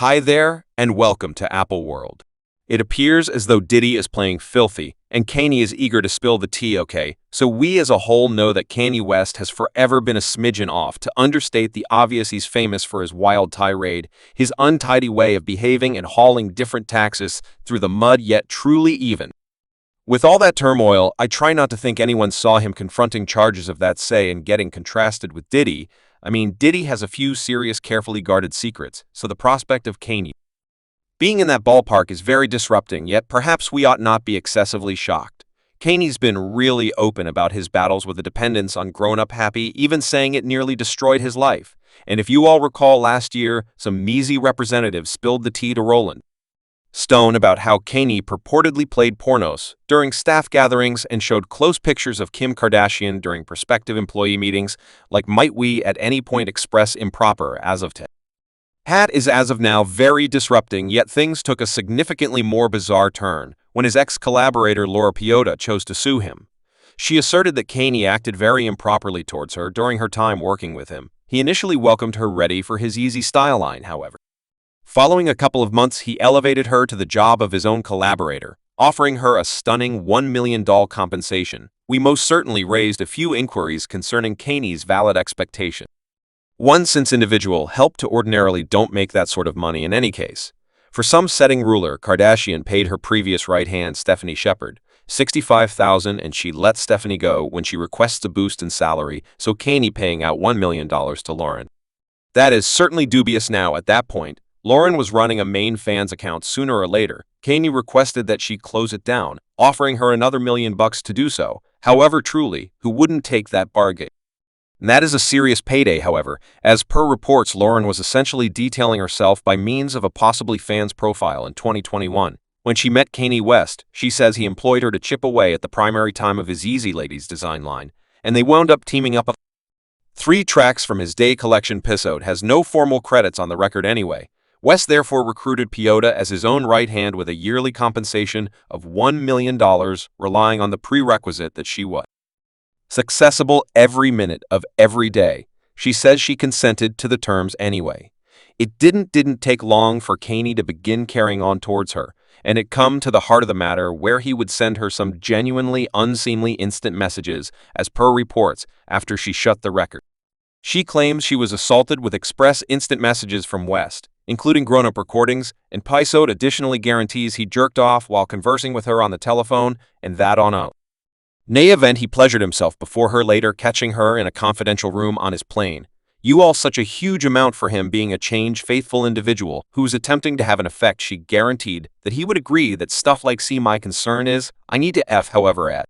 Hi there, and welcome to Apple World. It appears as though Diddy is playing filthy, and Kanye is eager to spill the tea, okay? So we as a whole know that Kanye West has forever been a smidgen off. To understate the obvious, he's famous for his wild tirade, his untidy way of behaving and hauling different taxes through the mud, yet truly even. With all that turmoil, I try not to think anyone saw him confronting charges of that say and getting contrasted with Diddy. I mean, Diddy has a few serious, carefully guarded secrets, so the prospect of Kanye being in that ballpark is very disrupting, yet perhaps we ought not be excessively shocked. Kanye's been really open about his battles with the dependents on grown-up happy, even saying it nearly destroyed his life. And if you all recall last year, some measly representatives spilled the tea to Rolling Stone about how Kanye purportedly played pornos during staff gatherings and showed close pictures of Kim Kardashian during prospective employee meetings, like might we at any point express improper as of today. S.A'd is as of now very disrupting, yet things took a significantly more bizarre turn when his ex-collaborator Laura Piota chose to sue him. She asserted that Kanye acted very improperly towards her during her time working with him. He initially welcomed her ready for his Easy style line, however. Following a couple of months, he elevated her to the job of his own collaborator, offering her a stunning $1 million compensation. We most certainly raised a few inquiries concerning Kanye's valid expectation. One, since individual help to ordinarily don't make that sort of money in any case. For some setting ruler, Kardashian paid her previous right-hand Stephanie Shepard $65,000, and she let Stephanie go when she requests a boost in salary, so Kanye paying out $1 million to Lauren. That is certainly dubious now. At that point, Lauren was running a main fans account. Sooner or later, Kanye requested that she close it down, offering her another $1 million to do so. However, truly, who wouldn't take that bargain? And that is a serious payday, however. As per reports, Lauren was essentially detailing herself by means of a possibly fan's profile in 2021. When she met Kanye West, she says he employed her to chip away at the primary time of his Easy Ladies design line, and they wound up teaming up. 3 tracks from his Day collection. S.A'd has no formal credits on the record anyway. West therefore recruited Piota as his own right hand with a yearly compensation of $1 million, relying on the prerequisite that she was accessible every minute of every day. She says she consented to the terms anyway. It didn't take long for Kanye to begin carrying on towards her, and it come to the heart of the matter where he would send her some genuinely unseemly instant messages, as per reports, after she shut the record. She claims she was assaulted with express instant messages from West, including grown-up recordings, and S.A'd additionally guarantees he jerked off while conversing with her on the telephone, and that on a Nay event he pleasured himself before her, later catching her in a confidential room on his plane. You all such a huge amount for him being a changed, faithful individual who was attempting to have an effect. She guaranteed that he would agree that stuff like see my concern is, I need to F. However, at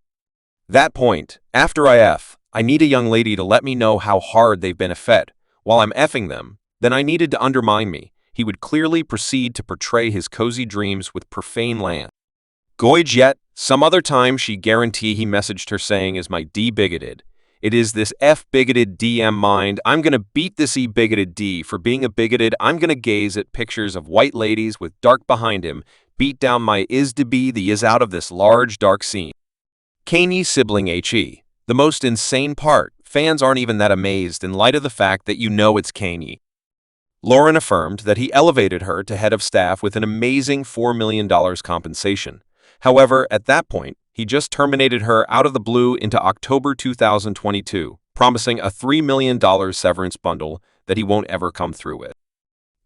that point, after I F, I need a young lady to let me know how hard they've been fed. While I'm effing them, then I needed to undermine me. He would clearly proceed to portray his cozy dreams with profane language. Yet, some other time she guarantee he messaged her saying, is my D bigoted? It is this F bigoted DM mind. I'm gonna beat this E bigoted D for being a bigoted. I'm gonna gaze at pictures of white ladies with dark behind him, beat down my is to be the is out of this large dark scene. Kanye sibling HE. The most insane part, fans aren't even that amazed in light of the fact that you know it's Kanye. Lauren affirmed that he elevated her to head of staff with an amazing $4 million compensation. However, at that point, he just terminated her out of the blue into October 2022, promising a $3 million severance bundle that he won't ever come through with.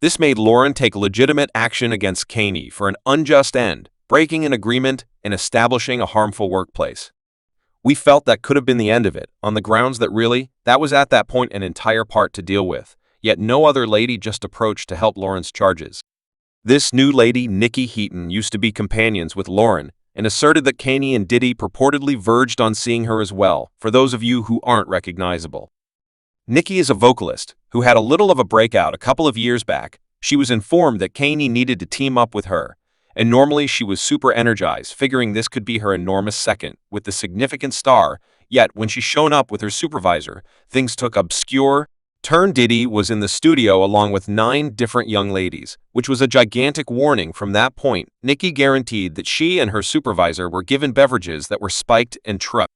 This made Lauren take legitimate action against Kanye for an unjust end, breaking an agreement and establishing a harmful workplace. We felt that could have been the end of it, on the grounds that really, that was at that point an entire part to deal with, yet no other lady just approached to help Lauren's charges. This new lady, Nikki Heaton, used to be companions with Lauren and asserted that Kanye and Diddy purportedly verged on seeing her as well, for those of you who aren't recognizable. Nikki is a vocalist who had a little of a breakout a couple of years back. She was informed that Kanye needed to team up with her, and normally she was super energized, figuring this could be her enormous second with the significant star, yet when she shown up with her supervisor, things took obscure turn. Diddy was in the studio along with 9 different young ladies, which was a gigantic warning. From that point, Nikki guaranteed that she and her supervisor were given beverages that were spiked and trucked.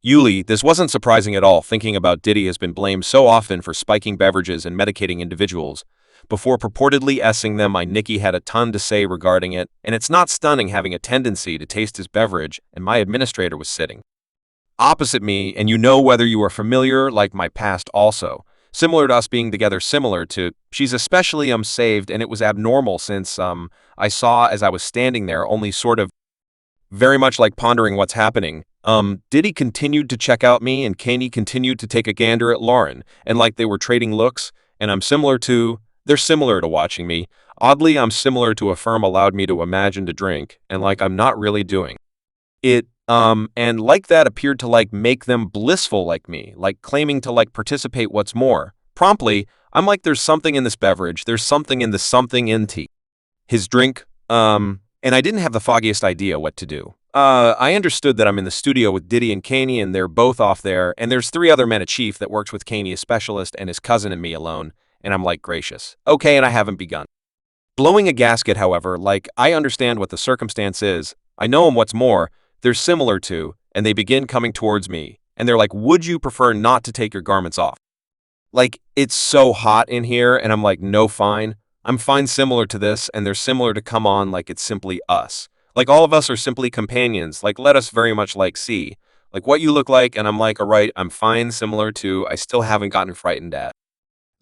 Yuli, this wasn't surprising at all, thinking about Diddy has been blamed so often for spiking beverages and medicating individuals, before purportedly S-ing them. My Nicky had a ton to say regarding it, and it's not stunning having a tendency to taste his beverage, and my administrator was sitting opposite me, and you know whether you are familiar, like my past also. Similar to us being together, similar to, she's especially saved, and it was abnormal since I saw as I was standing there, only sort of very much like pondering what's happening. Diddy continued to check out me, and Kanye continued to take a gander at Lauren, and like they were trading looks, and they're similar to watching me. Oddly, I'm similar to a firm allowed me to imagine to drink, and like I'm not really doing it. And like that appeared to like make them blissful like me, like claiming to like participate. What's more, promptly, I'm like, there's something in this beverage, there's something in the something in tea. His drink, and I didn't have the foggiest idea what to do. I understood that I'm in the studio with Diddy and Kanye, and they're both off there, and there's 3 other men, a chief that works with Kanye, a specialist, and his cousin and me alone, and I'm like, gracious. Okay, and I haven't begun blowing a gasket, however, like, I understand what the circumstance is, I know what's more, they're similar to, and they begin coming towards me, and they're like, would you prefer not to take your garments off? Like, it's so hot in here, and I'm like, no, fine. I'm fine, similar to this, and they're similar to come on, like it's simply us. Like all of us are simply companions, like let us very much like see, like what you look like, and I'm like, all right, I'm fine, similar to, I still haven't gotten frightened at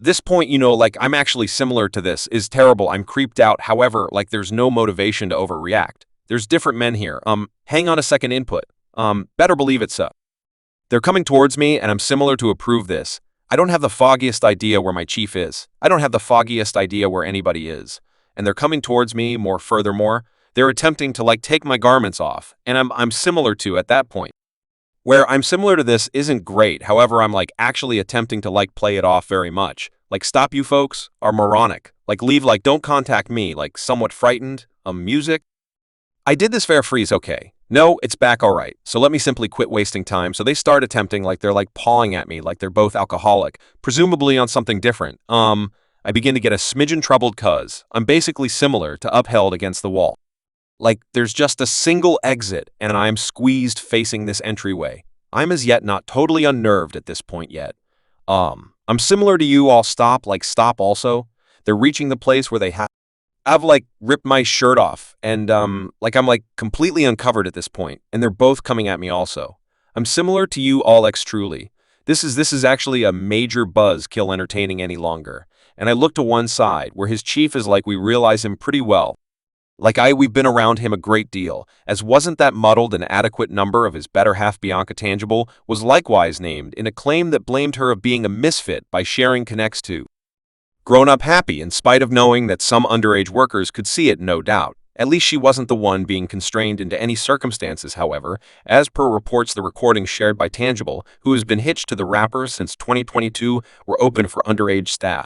this point, you know, like I'm actually similar to this, is terrible, I'm creeped out, however, like there's no motivation to overreact. There's different men here, hang on a second input, better believe it so. They're coming towards me, and I'm similar to approve this. I don't have the foggiest idea where my chief is. I don't have the foggiest idea where anybody is. And they're coming towards me, furthermore, they're attempting to like take my garments off, and I'm similar to at that point. Where I'm similar to this isn't great, however, I'm like actually attempting to like play it off very much. Like, stop, you folks are moronic. Like, leave, like, don't contact me, like somewhat frightened, music. I did this fair freeze, okay. No, it's back, all right. So let me simply quit wasting time. So they start attempting, like they're like pawing at me, like they're both alcoholic, presumably on something different. I begin to get a smidgen troubled cuz I'm basically similar to upheld against the wall. Like there's just a single exit, and I'm squeezed facing this entryway. I'm as yet not totally unnerved at this point yet. I'm similar to you all, stop, like stop also. They're reaching the place where they I've like ripped my shirt off, and like I'm like completely uncovered at this point, and they're both coming at me also. I'm similar to you all, truly. This is actually a major buzzkill entertaining any longer. And I look to one side where his chief is like, we realize him pretty well. Like we've been around him a great deal, as wasn't that muddled and adequate number of his better half Bianca Tangible was likewise named in a claim that blamed her of being a misfit by sharing connects to grown up happy, in spite of knowing that some underage workers could see it, no doubt. At least she wasn't the one being constrained into any circumstances, however, as per reports the recordings shared by Tangible, who has been hitched to the rapper since 2022, were open for underage staff.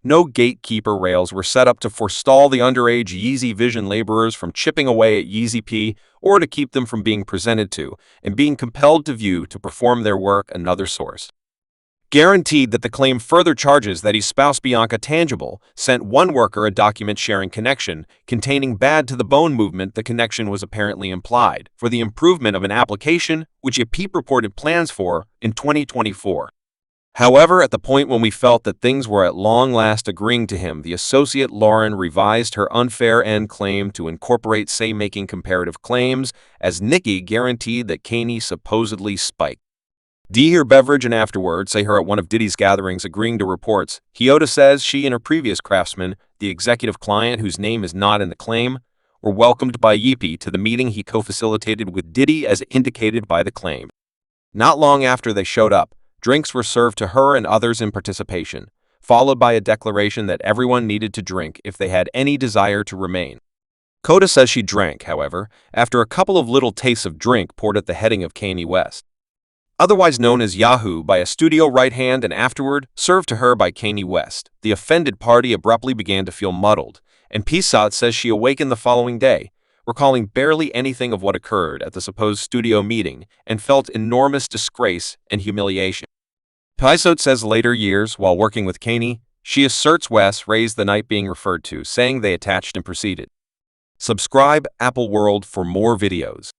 No gatekeeper rails were set up to forestall the underage Yeezy Vision laborers from chipping away at Yeezy P, or to keep them from being presented to, and being compelled to view to perform their work another source. Guaranteed that the claim further charges that his spouse Bianca Tangible sent one worker a document-sharing connection containing bad to the bone movement. The connection was apparently implied for the improvement of an application which Peep reported plans for in 2024. However, at the point when we felt that things were at long last agreeing to him, the associate Lauren revised her unfair end claim to incorporate making comparative claims, as Nikki guaranteed that Kanye supposedly spiked her beverage, and afterward say her at one of Diddy's gatherings agreeing to reports. Hyoda says she and her previous craftsman, the executive client whose name is not in the claim, were welcomed by Yeezy to the meeting he co-facilitated with Diddy as indicated by the claim. Not long after they showed up, drinks were served to her and others in participation, followed by a declaration that everyone needed to drink if they had any desire to remain. Coda says she drank, however, after a couple of little tastes of drink poured at the heading of Kanye West, otherwise known as Yahoo, by a studio right hand, and afterward served to her by Kanye West. The offended party abruptly began to feel muddled, and S.A'd says she awakened the following day, recalling barely anything of what occurred at the supposed studio meeting, and felt enormous disgrace and humiliation. S.A'd says later years, while working with Kanye, she asserts West raised the night being referred to, saying they attached and proceeded. Subscribe Apple World for more videos.